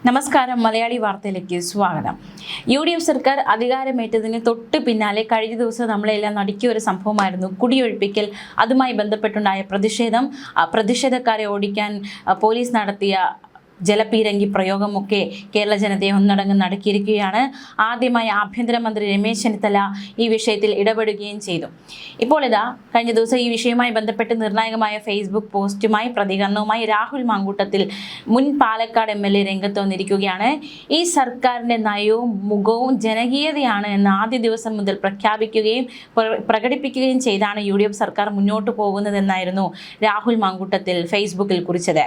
നമസ്കാരം. മലയാളി വാർത്തയിലേക്ക് സ്വാഗതം. UDF സർക്കാർ അധികാരമേറ്റതിന് തൊട്ട് പിന്നാലെ കഴിഞ്ഞ ദിവസം നമ്മളെല്ലാം നടുക്കിയ ഒരു സംഭവമായിരുന്നു കുടിയൊഴിപ്പിക്കൽ. അതുമായി ബന്ധപ്പെട്ടുണ്ടായ പ്രതിഷേധക്കാരെ ഓടിക്കാൻ പോലീസ് നടത്തിയ ജലപീരങ്കി പ്രയോഗമൊക്കെ കേരള ജനതയെ ഒന്നടങ്കം നടുക്കിയിരിക്കുകയാണ്. ആദ്യമായി ആഭ്യന്തരമന്ത്രി രമേശ് ചെന്നിത്തല ഈ വിഷയത്തിൽ ഇടപെടുകയും ചെയ്തു. ഇപ്പോൾ കഴിഞ്ഞ ദിവസം ഈ വിഷയവുമായി ബന്ധപ്പെട്ട് നിർണായകമായ ഫേസ്ബുക്ക് പോസ്റ്റുമായി പ്രതികരണവുമായി രാഹുൽ മാങ്കൂട്ടത്തിൽ മുൻ പാലക്കാട് MLA രംഗത്ത് വന്നിരിക്കുകയാണ്. ഈ സർക്കാരിൻ്റെ നയവും മുഖവും ജനകീയതയാണ് എന്ന് ആദ്യ ദിവസം മുതൽ പ്രഖ്യാപിക്കുകയും പ്രകടിപ്പിക്കുകയും ചെയ്താണ് UDF സർക്കാർ മുന്നോട്ട് പോകുന്നതെന്നായിരുന്നു രാഹുൽ മാങ്കൂട്ടത്തിൽ ഫേസ്ബുക്കിൽ കുറിച്ചത്.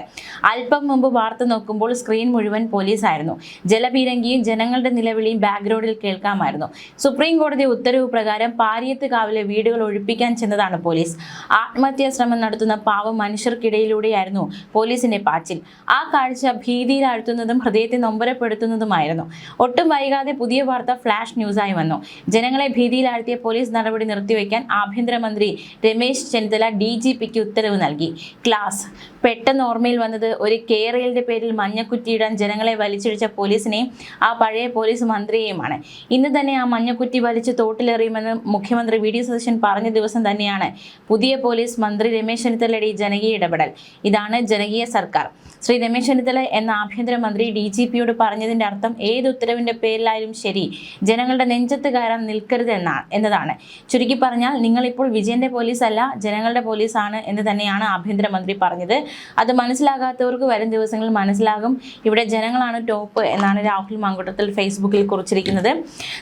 അല്പം മുമ്പ് വാർത്ത നോക്കുമ്പോൾ സ്ക്രീൻ മുഴുവൻ പോലീസായിരുന്നു. ജലപീരങ്കിയും ജനങ്ങളുടെ നിലവിളിയും ബാക്ക്ഗ്രൗണ്ടിൽ കേൾക്കാമായിരുന്നു. സുപ്രീം കോടതി ഉത്തരവ് പ്രകാരം പാരിയത്തുകാവിലെ വീടുകൾ ഒഴിപ്പിക്കാൻ ചെന്നതാണ് പോലീസ്. ആത്മഹത്യാ ശ്രമം നടത്തുന്ന പാവം മനുഷ്യർക്കിടയിലൂടെയായിരുന്നു പോലീസിന്റെ പാച്ചിൽ. ആ കാഴ്ച ഭീതിയിലാഴ്ത്തുന്നതും ഹൃദയത്തെ നൊമ്പരപ്പെടുത്തുന്നതുമായിരുന്നു. ഒട്ടും വൈകാതെ പുതിയ വാർത്ത ഫ്ലാഷ് ന്യൂസായി വന്നു. ജനങ്ങളെ ഭീതിയിലാഴ്ത്തിയ പോലീസ് നടപടി നിർത്തിവെക്കാൻ ആഭ്യന്തരമന്ത്രി രമേശ് ചെന്നിത്തല DGPക്ക് ഉത്തരവ് നൽകി. ക്ലാസ് പെട്ടെന്ന് ഓർമ്മയിൽ വന്നത് ഒരു കേരളയുടെ പേരിൽ മഞ്ഞക്കുറ്റിയിടാൻ ജനങ്ങളെ വലിച്ചിഴിച്ച പോലീസിനെയും ആ പഴയ പോലീസ് മന്ത്രിയെയുമാണ്. ഇന്ന് തന്നെ ആ മഞ്ഞക്കുറ്റി വലിച്ച് തോട്ടിലെറിയുമെന്ന് മുഖ്യമന്ത്രി VD സതീശൻ പറഞ്ഞ ദിവസം തന്നെയാണ് പുതിയ പോലീസ് മന്ത്രി രമേശ് ചെന്നിത്തലയുടെ ജനകീയ ഇടപെടൽ. ഇതാണ് ജനകീയ സർക്കാർ. ശ്രീ രമേശ് ചെന്നിത്തല എന്ന ആഭ്യന്തരമന്ത്രി DGPയോട് പറഞ്ഞതിൻ്റെ അർത്ഥം ഏത് ഉത്തരവിൻ്റെ പേരിലായാലും ശരി ജനങ്ങളുടെ നെഞ്ചത്ത് കയറാൻ നിൽക്കരുത് എന്നതാണ്. ചുരുക്കി പറഞ്ഞാൽ നിങ്ങളിപ്പോൾ വിജയൻ്റെ പോലീസ് അല്ല, ജനങ്ങളുടെ പോലീസാണ് എന്ന് തന്നെയാണ് ആഭ്യന്തരമന്ത്രി പറഞ്ഞത്. അത് മനസ്സിലാകാത്തവർക്ക് വരും ദിവസങ്ങളിൽ മനസ്സിലാകും. ഇവിടെ ജനങ്ങളാണ് ടോപ്പ് എന്നാണ് രാഹുൽ മാങ്കൂട്ടത്തിൽ ഫേസ്ബുക്കിൽ കുറിച്ചിരിക്കുന്നത്.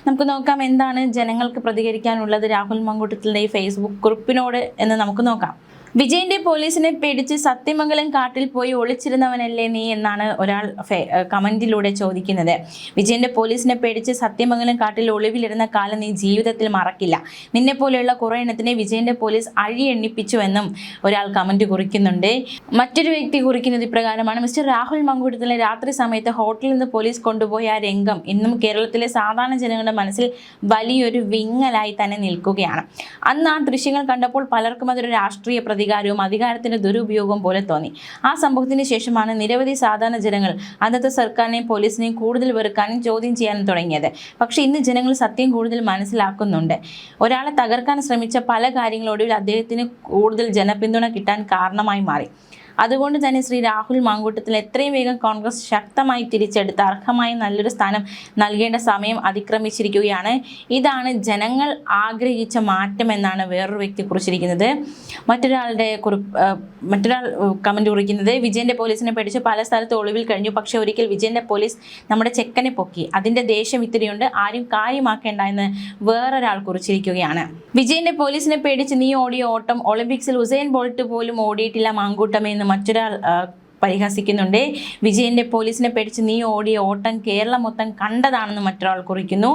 നമുക്ക് നോക്കാം എന്താണ് ജനങ്ങൾക്ക് പ്രതികരിക്കാനുള്ളത് രാഹുൽ മാങ്കൂട്ടത്തിൻ്റെ ഈ ഫേസ്ബുക്ക് കുറിപ്പിനോട് എന്ന് നമുക്ക് നോക്കാം. വിജയന്റെ പോലീസിനെ പേടിച്ച് സത്യമംഗലം കാട്ടിൽ പോയി ഒളിച്ചിരുന്നവനല്ലേ നീ എന്നാണ് ഒരാൾ കമന്റിലൂടെ ചോദിക്കുന്നത്. വിജയന്റെ പോലീസിനെ പേടിച്ച് സത്യമംഗലം കാട്ടിൽ ഒളിവിലിരുന്ന കാലം നീ ജീവിതത്തിൽ മറക്കില്ല. നിന്നെ പോലെയുള്ള കുറെ എണ്ണത്തിനെ വിജയന്റെ പോലീസ് എണ്ണിപ്പിച്ചു എന്നും ഒരാൾ കമന്റ് കുറിക്കുന്നുണ്ട്. മറ്റൊരു വ്യക്തി കുറിക്കുന്നത് ഇപ്രകാരമാണ്: മിസ്റ്റർ രാഹുൽ മാങ്കൂട്ടത്തിലെ രാത്രി സമയത്ത് ഹോട്ടലിൽ നിന്ന് പോലീസ് കൊണ്ടുപോയ ആ രംഗം ഇന്നും കേരളത്തിലെ സാധാരണ ജനങ്ങളുടെ മനസ്സിൽ വലിയൊരു വിങ്ങലായി തന്നെ നിൽക്കുകയാണ്. അന്ന് ആ ദൃശ്യങ്ങൾ കണ്ടപ്പോൾ പലർക്കും അതൊരു രാഷ്ട്രീയ പ്രതികാരവും അധികാരത്തിന്റെ ദുരുപയോഗവും പോലെ തോന്നി. ആ സംഭവത്തിന് ശേഷമാണ് നിരവധി സാധാരണ ജനങ്ങൾ അന്നത്തെ സർക്കാരിനെയും പോലീസിനെയും കൂടുതൽ വെറുക്കാനും ചോദ്യം ചെയ്യാനും തുടങ്ങിയത്. പക്ഷേ ഇന്ന് ജനങ്ങൾ സത്യം കൂടുതൽ മനസ്സിലാക്കുന്നുണ്ട്. ഒരാളെ തകർക്കാൻ ശ്രമിച്ച പല കാര്യങ്ങളോടും അദ്ദേഹത്തിന് കൂടുതൽ ജനപിന്തുണ കിട്ടാൻ കാരണമായി മാറി. അതുകൊണ്ട് തന്നെ ശ്രീ രാഹുൽ മാങ്കൂട്ടത്തിൽ എത്രയും വേഗം കോൺഗ്രസ് ശക്തമായി തിരിച്ചെടുത്ത് അർഹമായ നല്ലൊരു സ്ഥാനം നൽകേണ്ട സമയം അതിക്രമിച്ചിരിക്കുകയാണ്. ഇതാണ് ജനങ്ങൾ ആഗ്രഹിച്ച മാറ്റം എന്നാണ് വേറൊരു വ്യക്തി കുറിച്ചിരിക്കുന്നത്. മറ്റൊരാൾ കമന്റ് കുറിക്കുന്നത്: വിജയന്റെ പോലീസിനെ പേടിച്ച് പല സ്ഥലത്ത് ഒളിവിൽ കഴിഞ്ഞു. പക്ഷെ ഒരിക്കൽ വിജയന്റെ പോലീസ് നമ്മുടെ ചെക്കനെ പൊക്കി. അതിന്റെ ദേഷ്യം ഇത്തിരിയുണ്ട്, ആരും കാര്യമാക്കേണ്ട എന്ന് വേറൊരാൾ കുറിച്ചിരിക്കുകയാണ്. വിജയന്റെ പോലീസിനെ പേടിച്ച് നീ ഓടിയ ഓട്ടം ഒളിമ്പിക്സിൽ ഉസൈൻ ബോൾട്ട് പോലും ഓടിയിട്ടില്ല മാങ്കൂട്ടമെന്ന് മറ്റൊരാൾ പരിഹസിക്കുന്നുണ്ട്. വിജയന്റെ പോലീസിനെ പേടിച്ച് നീ ഓടിയ ഓട്ടം കേരളം മൊത്തം കണ്ടതാണെന്ന് മറ്റൊരാൾ കുറിക്കുന്നു.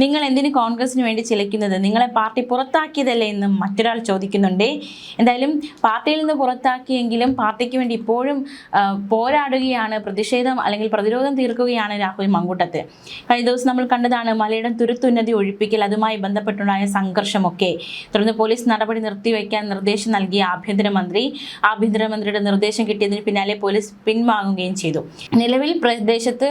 നിങ്ങൾ എന്തിന് കോൺഗ്രസിന് വേണ്ടി ചിലയ്ക്കുന്നത്? നിങ്ങളെ പാർട്ടി പുറത്താക്കിയതല്ലേ എന്ന് മറ്റൊരാൾ ചോദിക്കുന്നുണ്ട്. എന്തായാലും പാർട്ടിയിൽ നിന്ന് പുറത്താക്കിയെങ്കിലും പാർട്ടിക്ക് വേണ്ടി ഇപ്പോഴും പോരാടുകയാണ്, പ്രതിരോധം തീർക്കുകയാണ് രാഹുൽ മാങ്കൂട്ടത്തിൽ. കഴിഞ്ഞ ദിവസം നമ്മൾ കണ്ടതാണ് മലയിടം തുരുത്തുന്നതി ഒഴിപ്പിക്കൽ, അതുമായി ബന്ധപ്പെട്ടുണ്ടായ സംഘർഷമൊക്കെ. തുടർന്ന് പോലീസ് നടപടി നിർത്തിവെക്കാൻ നിർദ്ദേശം നൽകിയ ആഭ്യന്തരമന്ത്രിയുടെ നിർദ്ദേശം കിട്ടിയതിന് പിന്നാലെ പോലീസ് പിൻവാങ്ങുകയും ചെയ്തു. നിലവിൽ പ്രദേശത്ത്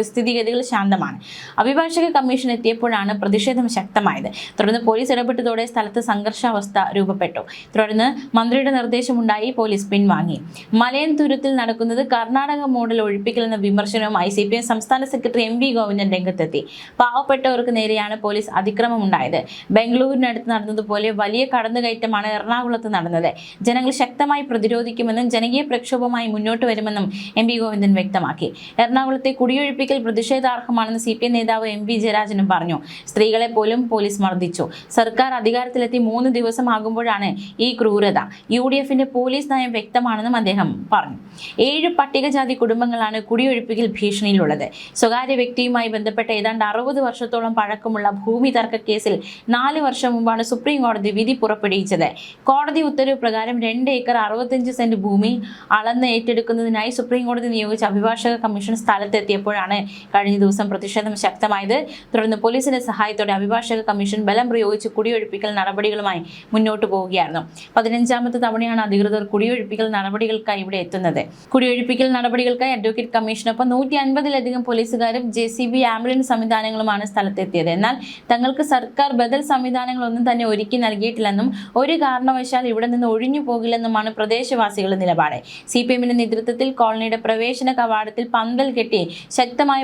സ്ഥിതിഗതികൾ ശാന്തമാണ്. അഭിഭാഷക കമ്മീഷൻ എത്തിയപ്പോഴാണ് പ്രതിഷേധം ശക്തമായത്. തുടർന്ന് പോലീസ് ഇടപെട്ടതോടെ സ്ഥലത്ത് സംഘർഷാവസ്ഥ രൂപപ്പെട്ടു. തുടർന്ന് മന്ത്രിയുടെ നിർദ്ദേശമുണ്ടായി പോലീസ് പിൻവാങ്ങി. മലയൻ തുരുത്തിൽ നടക്കുന്നത് കർണാടക മോഡൽ ഒഴിപ്പിക്കൽ എന്ന വിമർശനവുമായി CPM സംസ്ഥാന സെക്രട്ടറി MV ഗോവിന്ദൻ രംഗത്തെത്തി. പാവപ്പെട്ടവർക്ക് നേരെയാണ് പോലീസ് അതിക്രമം ഉണ്ടായത്. ബംഗളൂരിനടുത്ത് നടന്നതുപോലെ വലിയ കടന്നുകയറ്റമാണ് എറണാകുളത്ത് നടന്നത്. ജനങ്ങൾ ശക്തമായി പ്രതിരോധിക്കുമെന്നും ജനകീയ പ്രക്ഷോഭമായി മുന്നോട്ട് വരുമെന്നും MV ഗോവിന്ദൻ വ്യക്തമാക്കി. എറണാകുളത്തെ കുടിയൊഴിപ്പിക്കൽ പ്രതിഷേധാർഹമാണെന്ന് CPM നേതാവ് MV ജയരാജനും പറഞ്ഞു. സ്ത്രീകളെ പോലും പോലീസ് മർദ്ദിച്ചു. സർക്കാർ അധികാരത്തിലെത്തി 3 ദിവസമാകുമ്പോഴാണ് ഈ ക്രൂരത. UDFന്റെ പോലീസ് നയം വ്യക്തമാണെന്നും അദ്ദേഹം പറഞ്ഞു. 7 പട്ടികജാതി കുടുംബങ്ങളാണ് കുടിയൊഴിപ്പിക്കൽ ഭീഷണിയിലുള്ളത്. സ്വകാര്യ വ്യക്തിയുമായി ബന്ധപ്പെട്ട ഏതാണ്ട് 60 വർഷത്തോളം പഴക്കമുള്ള ഭൂമി തർക്ക കേസിൽ 4 വർഷം മുമ്പാണ് സുപ്രീം കോടതി വിധി പുറപ്പെടുവിച്ചത്. കോടതി ഉത്തരവ് പ്രകാരം 2 ഏക്കർ 65 സെന്റ് ഭൂമി അളന്ന് ഏറ്റെടുക്കുന്നത് വാങ്ങുന്നതിനായി സുപ്രീം കോടതി നിയോഗിച്ച അഭിഭാഷക കമ്മീഷൻ സ്ഥലത്തെത്തിയപ്പോഴാണ് കഴിഞ്ഞ ദിവസം പ്രതിഷേധം ശക്തമായത്. തുടർന്ന് പോലീസിന്റെ സഹായത്തോടെ അഭിഭാഷക കമ്മീഷൻ ബലം പ്രയോഗിച്ച് കുടിയൊഴിപ്പിക്കൽ നടപടികളുമായി മുന്നോട്ട് പോവുകയായിരുന്നു. 15ാമത്തെ തവണയാണ് അധികൃതർ കുടിയൊഴിപ്പിക്കൽ നടപടികൾക്കായി ഇവിടെ എത്തുന്നത്. കുടിയൊഴിപ്പിക്കൽ നടപടികൾക്കായി അഡ്വക്കേറ്റ് കമ്മീഷനൊപ്പം 150-ലധികം പോലീസുകാരും JCB ആംബുലൻസ് സംവിധാനങ്ങളുമാണ് സ്ഥലത്തെത്തിയത്. എന്നാൽ തങ്ങൾക്ക് സർക്കാർ ബദൽ സംവിധാനങ്ങളൊന്നും തന്നെ ഒരുക്കി നൽകിയിട്ടില്ലെന്നും ഒരു കാരണവശാൽ ഇവിടെ നിന്ന് ഒഴിഞ്ഞു പോകില്ലെന്നുമാണ് പ്രദേശവാസികളുടെ നിലപാട്. CPM-ന്റെ നേതൃത്വത്തിൽ കോളനിയുടെ പ്രവേശന കവാടത്തിൽ പന്തൽ കെട്ടി ശക്തമായ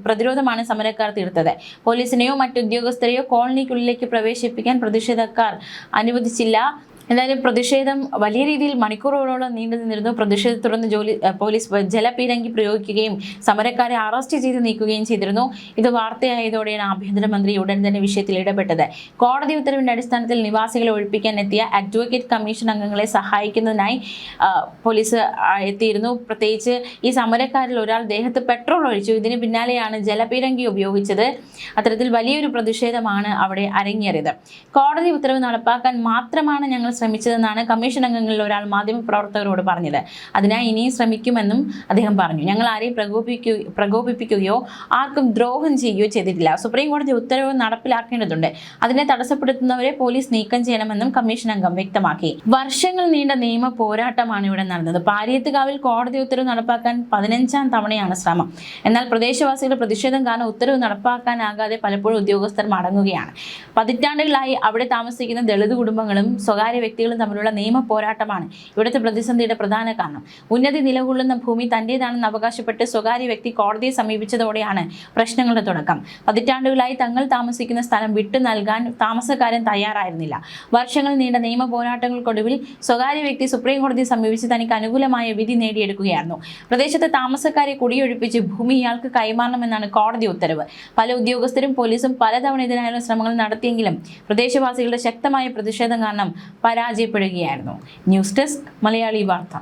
പ്രതിരോധമാണ് സമരക്കാർ തീർത്തത്. പോലീസിനെയോ മറ്റുദ്യോഗസ്ഥരെയോ കോളനിക്കുള്ളിലേക്ക് പ്രവേശിപ്പിക്കാൻ പ്രതിഷേധക്കാർ അനുവദിച്ചില്ല. എന്തായാലും പ്രതിഷേധം വലിയ രീതിയിൽ മണിക്കൂറുകളോളം നീണ്ടു നിന്നിരുന്നു. പ്രതിഷേധത്തെ തുടർന്ന് പോലീസ് ജലപീരങ്കി പ്രയോഗിക്കുകയും സമരക്കാരെ അറസ്റ്റ് ചെയ്ത് നീക്കുകയും ചെയ്തിരുന്നു. ഇത് വാർത്തയായതോടെയാണ് ആഭ്യന്തരമന്ത്രി ഉടൻ തന്നെ വിഷയത്തിൽ ഇടപെട്ടത്. കോടതി ഉത്തരവിന്റെ അടിസ്ഥാനത്തിൽ നിവാസികളെ ഒഴിപ്പിക്കാൻ എത്തിയ അഡ്വക്കേറ്റ് കമ്മീഷൻ അംഗങ്ങളെ സഹായിക്കുന്നതിനായി പോലീസ് എത്തിയിരുന്നു. പ്രത്യേകിച്ച് ഈ സമരക്കാരിൽ ഒരാൾ ദേഹത്ത് പെട്രോൾ ഒഴിച്ചു. ഇതിന് പിന്നാലെയാണ് ജലപീരങ്കി ഉപയോഗിച്ചത്. അത്തരത്തിൽ വലിയൊരു പ്രതിഷേധമാണ് അവിടെ അരങ്ങേറിയത്. കോടതി ഉത്തരവ് നടപ്പാക്കാൻ മാത്രമാണ് ഞങ്ങൾ ശ്രമിച്ചതെന്നാണ് കമ്മീഷൻ അംഗങ്ങളിൽ ഒരാൾ മാധ്യമപ്രവർത്തകരോട് പറഞ്ഞത്. അതിനായി ഇനിയും ശ്രമിക്കുമെന്നും അദ്ദേഹം പറഞ്ഞു. ഞങ്ങൾ ആരെയും പ്രകോപിപ്പിക്കുകയോ ആർക്കും ദ്രോഹം ചെയ്യുകയോ ചെയ്തിട്ടില്ല. സുപ്രീം കോടതി ഉത്തരവ് നടപ്പിലാക്കേണ്ടതുണ്ട്. അതിനെ തടസ്സപ്പെടുത്തുന്നവരെ പോലീസ് നീക്കം ചെയ്യണമെന്നും കമ്മീഷൻ അംഗം വ്യക്തമാക്കി. വർഷങ്ങൾ നീണ്ട നിയമ പോരാട്ടമാണ് ഇവിടെ നടന്നത്. പാരിയത്തുകാവിൽ കോടതി ഉത്തരവ് നടപ്പാക്കാൻ 15ാം തവണയാണ് ശ്രമം. എന്നാൽ പ്രദേശവാസികളുടെ പ്രതിഷേധം കാരണം ഉത്തരവ് നടപ്പാക്കാനാകാതെ പലപ്പോഴും ഉദ്യോഗസ്ഥർ മടങ്ങുകയാണ്. പതിറ്റാണ്ടുകളായി അവിടെ താമസിക്കുന്ന ദളിത് കുടുംബങ്ങളും സ്വകാര്യ വ്യക്തികളും തമ്മിലുള്ള നിയമ പോരാട്ടമാണ് ഇവിടുത്തെ പ്രതിസന്ധിയുടെ പ്രധാന കാരണം. ഉന്നതി നിലകൊള്ളുന്ന ഭൂമി തന്റേതാണെന്ന് അവകാശപ്പെട്ട് സ്വകാര്യ വ്യക്തി കോടതിയെ സമീപിച്ചതോടെയാണ് പ്രശ്നങ്ങളുടെ തുടക്കം. പതിറ്റാണ്ടുകളായി തങ്ങൾ താമസിക്കുന്ന സ്ഥലം വിട്ടു നൽകാൻ താമസക്കാരൻ തയ്യാറായിരുന്നില്ല. വർഷങ്ങൾ നീണ്ട നിയമ പോരാട്ടങ്ങൾക്കൊടുവിൽ സ്വകാര്യ വ്യക്തി സുപ്രീം കോടതിയെ സമീപിച്ച് തനിക്ക് അനുകൂലമായ വിധി നേടിയെടുക്കുകയായിരുന്നു. പ്രദേശത്തെ താമസക്കാരെ കുടിയൊഴിപ്പിച്ച് ഭൂമി ഇയാൾക്ക് കൈമാറണമെന്നാണ് കോടതി ഉത്തരവ്. പല ഉദ്യോഗസ്ഥരും പോലീസും പലതവണ ഇതിനായുള്ള ശ്രമങ്ങൾ നടത്തിയെങ്കിലും പ്രദേശവാസികളുടെ ശക്തമായ പ്രതിഷേധം കാരണം പരാജയപ്പെടുകയായിരുന്നു. ന്യൂസ് ഡെസ്ക് മലയാളി വാർത്ത.